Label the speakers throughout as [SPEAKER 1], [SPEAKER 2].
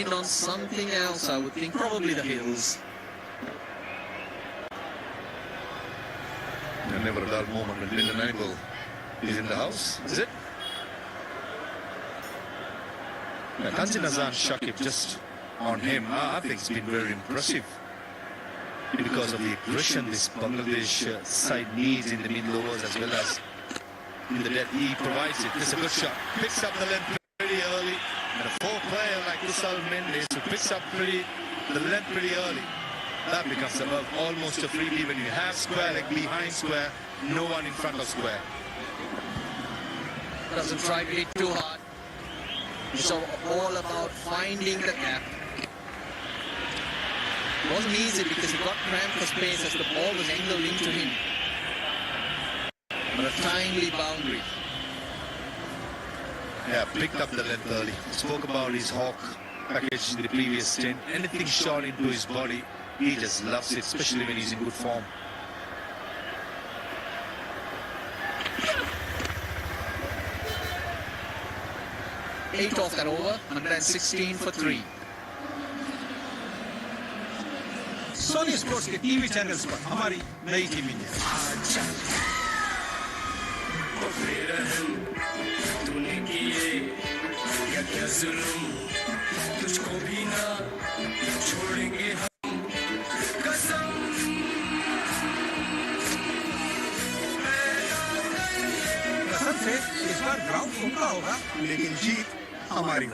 [SPEAKER 1] in on something else, I would think. Probably the hills.
[SPEAKER 2] Never a dull moment when Lyndon Angle is in the house, is it? Tanzin Azan Shakib just on him, I think it's been very impressive because of the aggression this Bangladesh side needs in the middle overs as well as in the dead. He provides it. It's a good shot. Picks up the length pretty early. And a player like Al-Amin who picks up the length pretty early. That becomes above almost a freebie when you have square, like behind square, no one in front of square.
[SPEAKER 1] Doesn't try to hit too hard. It's all about finding the gap. It wasn't easy because he got cramped for space as the ball was angled into him. But a timely boundary.
[SPEAKER 2] Yeah, picked up the length early. Spoke about his hawk package in the previous stint. Anything shot into his body, he just loves it, especially when he's in good form.
[SPEAKER 1] Eight off that over, 116 for 3.
[SPEAKER 3] Soni sports के TV channels पर हमारी नई team India तुझको भी ना छोड़ेंगे हम कसम से इस बार ग्राउंड उनका होगा लेकिन जीत हमारी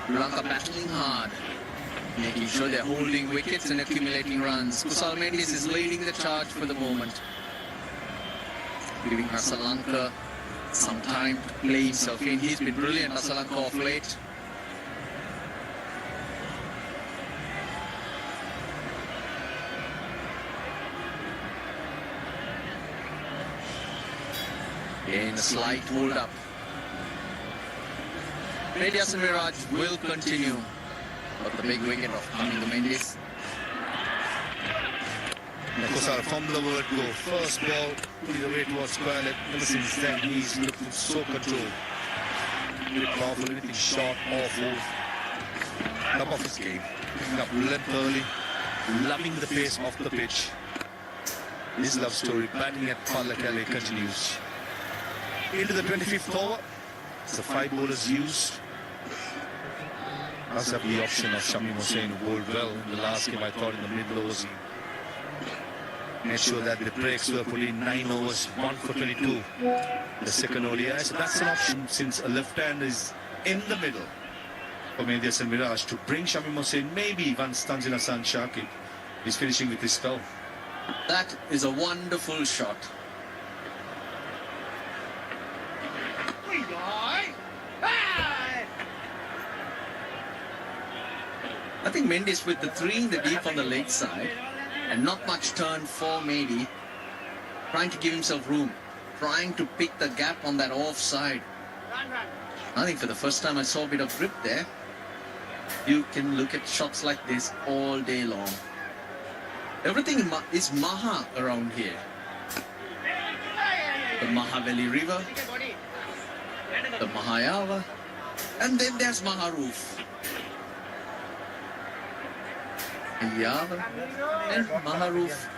[SPEAKER 1] Lanka battling hard, making sure they're holding wickets and accumulating runs. Al-Amin is leading the charge for the moment, giving Lanka some time to play himself in. He's been brilliant, Lanka, of late. In a slight hold-up. Radius and Miraj will continue. But the big wicket of Al-Amin.
[SPEAKER 2] Kosar from the word go. First ball, the way towards square leg. Ever since then, he's looking so controlled. Very powerful, anything short, awful. Top of his game. Picking up length early. Loving the pace off the pitch. His love story, batting at Palakale continues. Into the 25th over. It's the 5 bowlers used. Must have the option of Shamim Hussain, who bowled well in the last game. I thought in the middle overs he made sure that the breaks were put in 9 overs, 1 for 22. The second ODI. So that's an option since a left hand is in the middle for Medias and Miraj to bring Shamim Hussain maybe once Tanzin Hasan Shakib is finishing with his spell.
[SPEAKER 1] That is a wonderful shot. I think Mendes with the 3 in the deep on the leg side and not much turn for Mehdi, trying to give himself room, trying to pick the gap on that offside. I think for the first time I saw a bit of grip there. You can look at shots like this all day long. Everything is Maha around here. The Mahaveli River, the Mahayava, and then there's Maharoof. Yava and Maharoof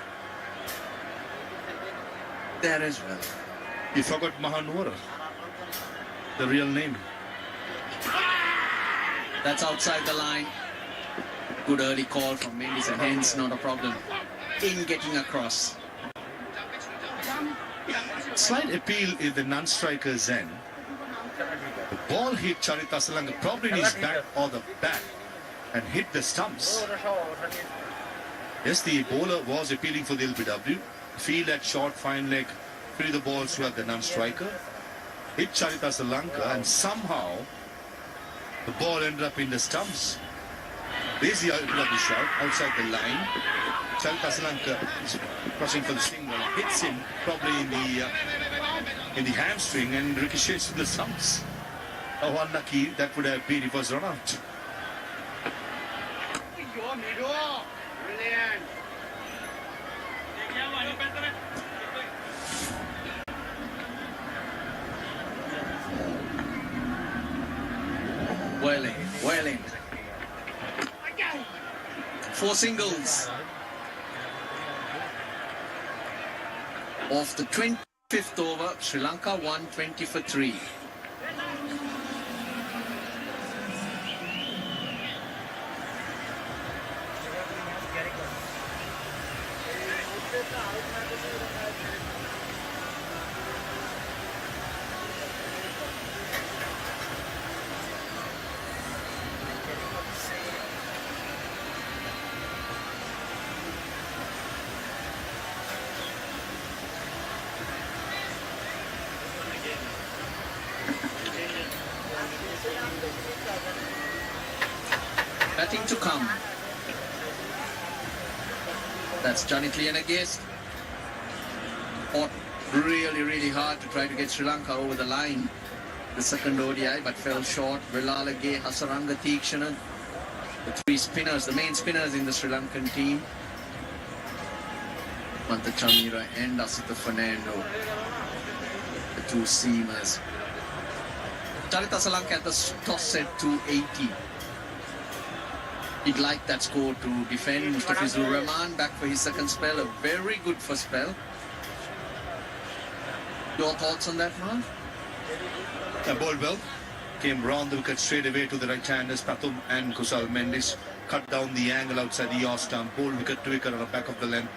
[SPEAKER 1] there as well.
[SPEAKER 2] You forgot Mahanura, the real name.
[SPEAKER 1] That's outside the line. Good early call from Mendes and hence not a problem in getting across.
[SPEAKER 2] Slight appeal in the non-striker's end. The ball hit Charita Salanga probably in his back or the bat and hit the stumps. Yes, the bowler was appealing for the LBW. Field at short, fine leg, free the balls to the non-striker. Hit Charita Salanga and somehow the ball ended up in the stumps. There's the LBW shot outside the line. Charita Salanga is crossing for the single. Hits him probably in the hamstring and ricochets to the stumps. How unlucky that would have been if it was run out.
[SPEAKER 1] Well in, well in. 4 singles. Off the 25th over, Sri Lanka won 20 for 3. Batting to come. That's Janit Liyanage. Fought really hard to try to get Sri Lanka over the line. The second ODI, but fell short. Velalage, Hasaranga Theekshana, the 3 spinners, the main spinners in the Sri Lankan team. Mantha Chamira and Asitha Fernando, the 2 seamers. Charita Salanka at the toss set 280. He'd like that score to defend. Mustafizur Rahman back for his second spell. A very good first spell. Your thoughts on that, Mark?
[SPEAKER 2] Bowled well. Came round the wicket straight away to the right-handers. Pathum and Kusal Mendis cut down the angle outside the yaw stump. Bowled wicket to wicket on the back of the length.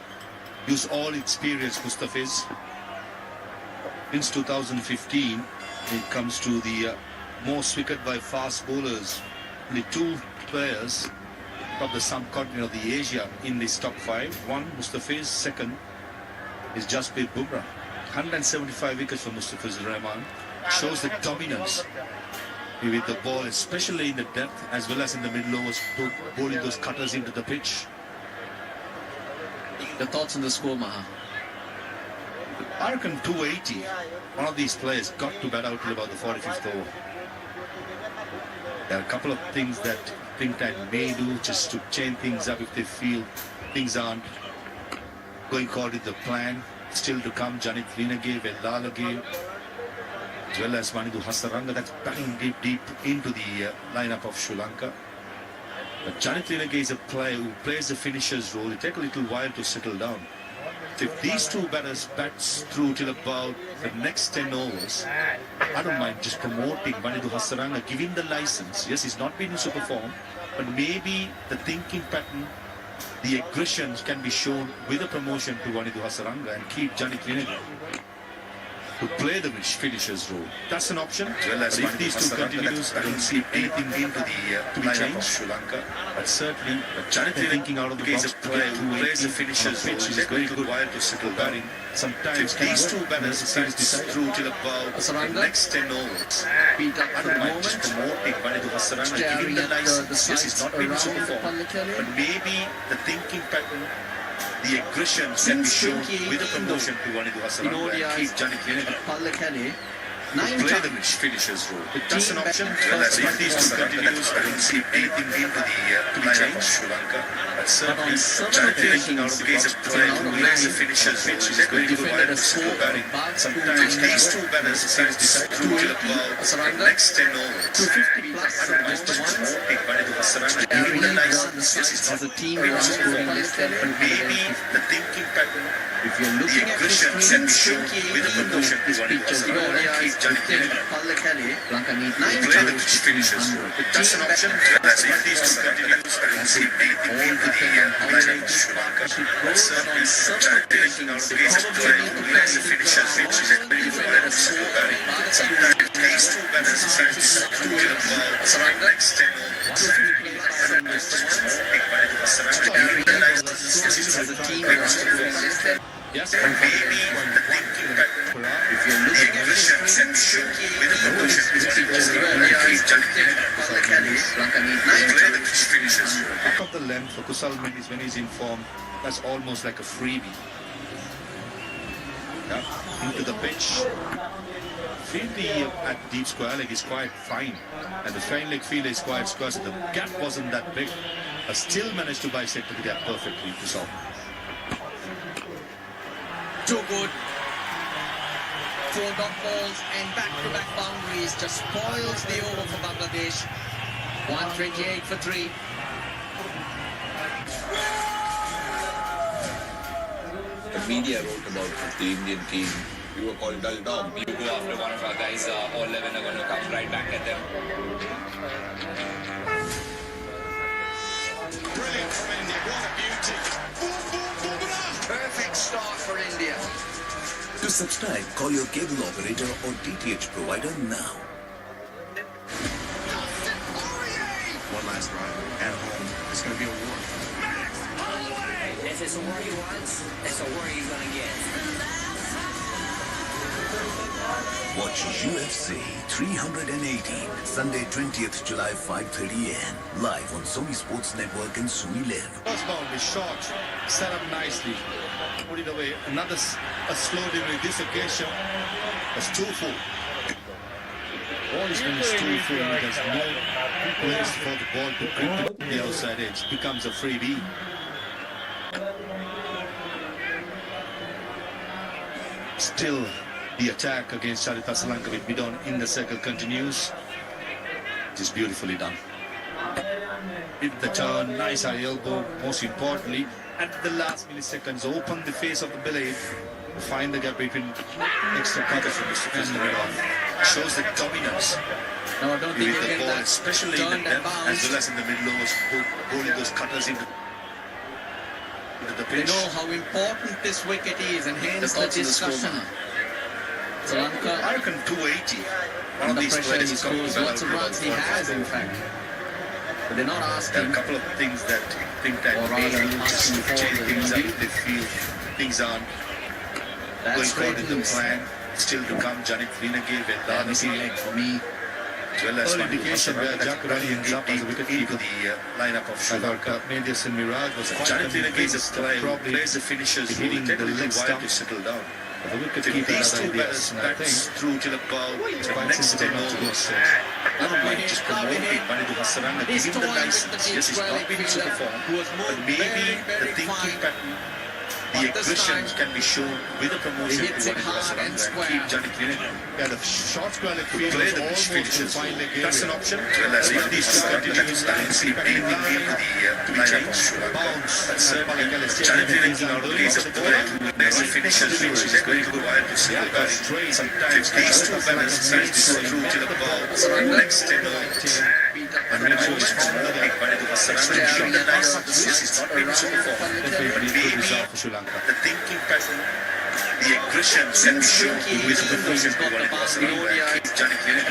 [SPEAKER 2] Used all experience, Mustafiz. Since 2015, it comes to the most wicket by fast bowlers. Only 2 players of the subcontinent of the Asia in this top 5. One, Mustafiz. Second is Jasprit Bumrah. 175 wickets for Mustafizur Rahman. Shows the dominance with the ball, especially in the depth as well as in the middle overs, bowling those cutters into the pitch.
[SPEAKER 1] The thoughts on the score, Maha?
[SPEAKER 2] I reckon 280. One of these players got to bat out till about the 45th over. There are a couple of things that Pinktan may do just to change things up if they feel things aren't going according to the plan. Still to come, Janit Liyanage, Velalage, as well as Vanidhu Hasaranga. That's banging deep into the lineup of Sri Lanka. But Janit Liyanage is a player who plays the finisher's role. It takes a little while to settle down. So if these 2 batters bats through till about the next 10 overs, I don't mind just promoting Vanidhu Hasaranga, give him the license. Yes, he's not been in super form, but maybe the thinking pattern, the aggression can be shown with a promotion to Vanidhu Hasaranga and keep Janit Liyanage to play the finisher's role. That's an option. Well, as if these 2 continues, I don't see anything into the to be changed. Sri Lanka, but certainly Janit thinking out of the box, player who plays the finisher's role, which is very good while to settle down. Sometimes these 2 batters seem through till about the next 10 overs. I don't mind just promoting Vanidhu Hasaranga, giving the license. Yes, he's not been super form, but maybe the thinking pattern, the aggression can be shown with a promotion to Vanidhu Hasaranga and keep Janit Liyanage to play the finisher's role. That's an option. Well, as if these 2 continues, I don't see anything into the to be changed. Sri Lanka, but certainly Janit thinking out of the box, player who plays the finisher's role, which is very good while to settle batting. Sometimes these 2 batters seem through till about the next 10 overs.
[SPEAKER 1] 250 plus.
[SPEAKER 2] I don't mind just promoting Vanidhu Hasaranga, giving the license. Yes, he's not
[SPEAKER 1] As a team, we are scoring less than
[SPEAKER 2] but maybe the thinking pattern,
[SPEAKER 1] if you're
[SPEAKER 2] the
[SPEAKER 1] looking at
[SPEAKER 2] aggression
[SPEAKER 1] this
[SPEAKER 2] can be shown
[SPEAKER 1] screen,
[SPEAKER 2] with a promotion to Vanidhu Hasaranga and keep Janit Liyanage
[SPEAKER 1] Lanka need
[SPEAKER 2] to play the finisher's role. That's an option. As if these 2 continues, I don't see anything into the lineup of Sri Lanka. But certainly Janit Liyanage out of the case of player who plays the finisher's role, which is very good while to settle batting. Sometimes these 2 batters seem through till about the next 10 overs. I don't mind just promoting Vanidhu Hasaranga, giving the license. Yes, he's not
[SPEAKER 1] as a team,
[SPEAKER 2] playing
[SPEAKER 1] we are
[SPEAKER 2] super
[SPEAKER 1] scoring
[SPEAKER 2] form.
[SPEAKER 1] less than
[SPEAKER 2] Yes, and maybe the thinking pattern,
[SPEAKER 1] if you're
[SPEAKER 2] the
[SPEAKER 1] looking at
[SPEAKER 2] aggression can be shown with a promotion to Vanidhu Hasaranga and keep Janit Liyanage
[SPEAKER 1] Lanka need
[SPEAKER 2] to play the finisher's role. Back of the length for Kusal Mendis when he's in form, that's almost like a freebie. Yeah, into the pitch. Field at deep square leg is quite fine, and the fine leg field is quite square, so the gap wasn't that big. But still managed to bisect the gap perfectly to solve.
[SPEAKER 1] too good. 4 dot balls and back-to-back boundaries just spoils the over for Bangladesh. 128 for 3.
[SPEAKER 4] The media wrote about the Indian team. You were called dull dog.
[SPEAKER 5] You go after one of our guys, all 11 are going to come right back at them.
[SPEAKER 3] Brilliant from India. What a beauty.
[SPEAKER 1] Perfect start for India.
[SPEAKER 6] To subscribe, call your cable operator or DTH provider now.
[SPEAKER 3] One last drive at home. It's going to be a war.
[SPEAKER 7] If it's a war he wants, it's a war he's gonna get.
[SPEAKER 6] Watch UFC 318, Sunday 20th July 5:30 a.m. live on Sony Sports Network and Sony Live.
[SPEAKER 2] First boundary short, set up nicely, put it away. Another a slow delivery. This occasion was 2-4. Ball is finished 2-4. There's no place for the ball to grip the outside edge. Becomes a freebie. Still, the attack against Charita Lanka with Bidon in the circle continues. Just beautifully done. With the turn, nice high elbow, most importantly, at the last milliseconds, open the face of the blade, find the gap between extra cutters and the middle. Shows the dominance.
[SPEAKER 1] No, I don't think
[SPEAKER 2] With
[SPEAKER 1] he'll
[SPEAKER 2] the
[SPEAKER 1] get
[SPEAKER 2] ball,
[SPEAKER 1] that
[SPEAKER 2] especially in the
[SPEAKER 1] turned and
[SPEAKER 2] depth as
[SPEAKER 1] bounced.
[SPEAKER 2] well as in the mid-lows, holding those cutters into the
[SPEAKER 1] They
[SPEAKER 2] pitch.
[SPEAKER 1] know how important this wicket is, and hence the
[SPEAKER 4] thoughts on the score,
[SPEAKER 1] discussion.
[SPEAKER 4] man?
[SPEAKER 2] I
[SPEAKER 1] Lanka,
[SPEAKER 2] reckon 280. One of
[SPEAKER 1] under
[SPEAKER 2] these
[SPEAKER 1] pressure,
[SPEAKER 2] players
[SPEAKER 1] he
[SPEAKER 2] is going to
[SPEAKER 1] scores
[SPEAKER 2] well
[SPEAKER 1] lots of
[SPEAKER 2] out
[SPEAKER 1] runs. He has, in fact. But they're not
[SPEAKER 2] There are
[SPEAKER 1] asking.
[SPEAKER 2] a couple of things that think that
[SPEAKER 1] Or
[SPEAKER 2] may
[SPEAKER 1] rather,
[SPEAKER 2] just
[SPEAKER 1] asking for
[SPEAKER 2] change
[SPEAKER 1] the
[SPEAKER 2] things up.
[SPEAKER 1] review.
[SPEAKER 2] They feel things aren't
[SPEAKER 1] That's
[SPEAKER 2] going
[SPEAKER 1] straight
[SPEAKER 2] according to
[SPEAKER 1] loose.
[SPEAKER 2] plan. Still to come, Janik Vinage,
[SPEAKER 1] Yeah, missing leg for me.
[SPEAKER 2] as well as early Manu indication Hassan, where that Jack Rani ends up as a wicket into keeper. the lineup of Sri
[SPEAKER 6] I thought
[SPEAKER 2] Lanka.
[SPEAKER 6] Medius and Mirage was quite
[SPEAKER 2] Janik Vinage is a
[SPEAKER 6] convinced
[SPEAKER 2] player who
[SPEAKER 6] probably
[SPEAKER 2] plays the finishers who
[SPEAKER 6] hitting
[SPEAKER 2] will take
[SPEAKER 6] the
[SPEAKER 2] a little
[SPEAKER 6] leg
[SPEAKER 2] while
[SPEAKER 6] stump.
[SPEAKER 2] to settle down.
[SPEAKER 6] the wicket
[SPEAKER 2] If
[SPEAKER 6] keeper
[SPEAKER 2] these
[SPEAKER 6] had
[SPEAKER 2] two
[SPEAKER 6] ideas,
[SPEAKER 2] batters
[SPEAKER 6] and I think
[SPEAKER 2] bats through till the ball,
[SPEAKER 6] it's
[SPEAKER 2] the
[SPEAKER 6] quite
[SPEAKER 2] next
[SPEAKER 6] sensible
[SPEAKER 2] 10
[SPEAKER 6] not to go
[SPEAKER 2] overs.
[SPEAKER 6] straight.
[SPEAKER 2] Never mind, just promoting Manidu Hasaranga, give him the license. Yes, he's not been super form, but maybe the thinking pattern, the aggression can be shown with a promotion to
[SPEAKER 1] hits it
[SPEAKER 2] Manidu
[SPEAKER 1] hard and
[SPEAKER 2] Hasaranga and
[SPEAKER 1] square.
[SPEAKER 2] keep Janik Vinage.
[SPEAKER 6] Yeah, the short square leg field
[SPEAKER 2] Play
[SPEAKER 6] was
[SPEAKER 2] the
[SPEAKER 6] almost
[SPEAKER 2] finishers.
[SPEAKER 6] to find leg
[SPEAKER 2] That's an
[SPEAKER 6] area.
[SPEAKER 2] option. Well, as if these two continue to balance it, being to be changed.
[SPEAKER 6] Bounce.
[SPEAKER 2] But certainly,
[SPEAKER 6] Janik
[SPEAKER 2] Janik
[SPEAKER 6] Vinage
[SPEAKER 2] Vinage nowadays is a player who plays the finishers, which is going to go wild to see the batting. Sometimes these two batters manage to go through to the ball. Next 10 overs. And make sure it's promoting Manidu Hasaranga. Give him the license. Yes, he's not been super form.
[SPEAKER 6] Everybody good
[SPEAKER 2] Maybe
[SPEAKER 6] result for Sri Lanka.
[SPEAKER 2] the thinking pattern, the aggression can be shown with the promotion to Manidu Hasaranga and keep Janik Vinage.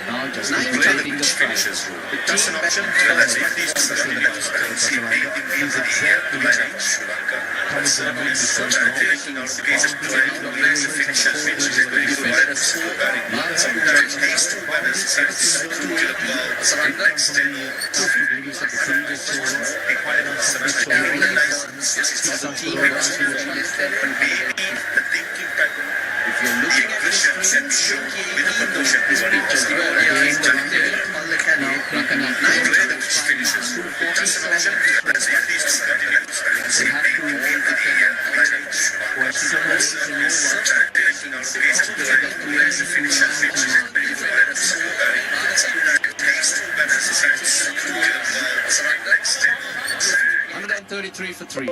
[SPEAKER 1] Now just
[SPEAKER 2] Play the
[SPEAKER 1] taking the
[SPEAKER 2] finishers role. That's an option. Well, as if these two continue to balance it, being into the change. Sri Lanka. But certainly, taking out the case of player who plays the finishers, which is going to wild to see the batting. Sometimes these two batters manage to go through to the ball. Next 10
[SPEAKER 1] If you're looking at the screen,
[SPEAKER 2] with the promotion to Manidu Hasaranga and keep Janik Vinage. Play the finishers role. That's an option. Well, as if these two continue to balance it, being into the change. Taking out the case of player who plays the finishers, which is going to wild to see the batting. These two batters manage to go through to the ball. Next 10
[SPEAKER 1] 133 for 3.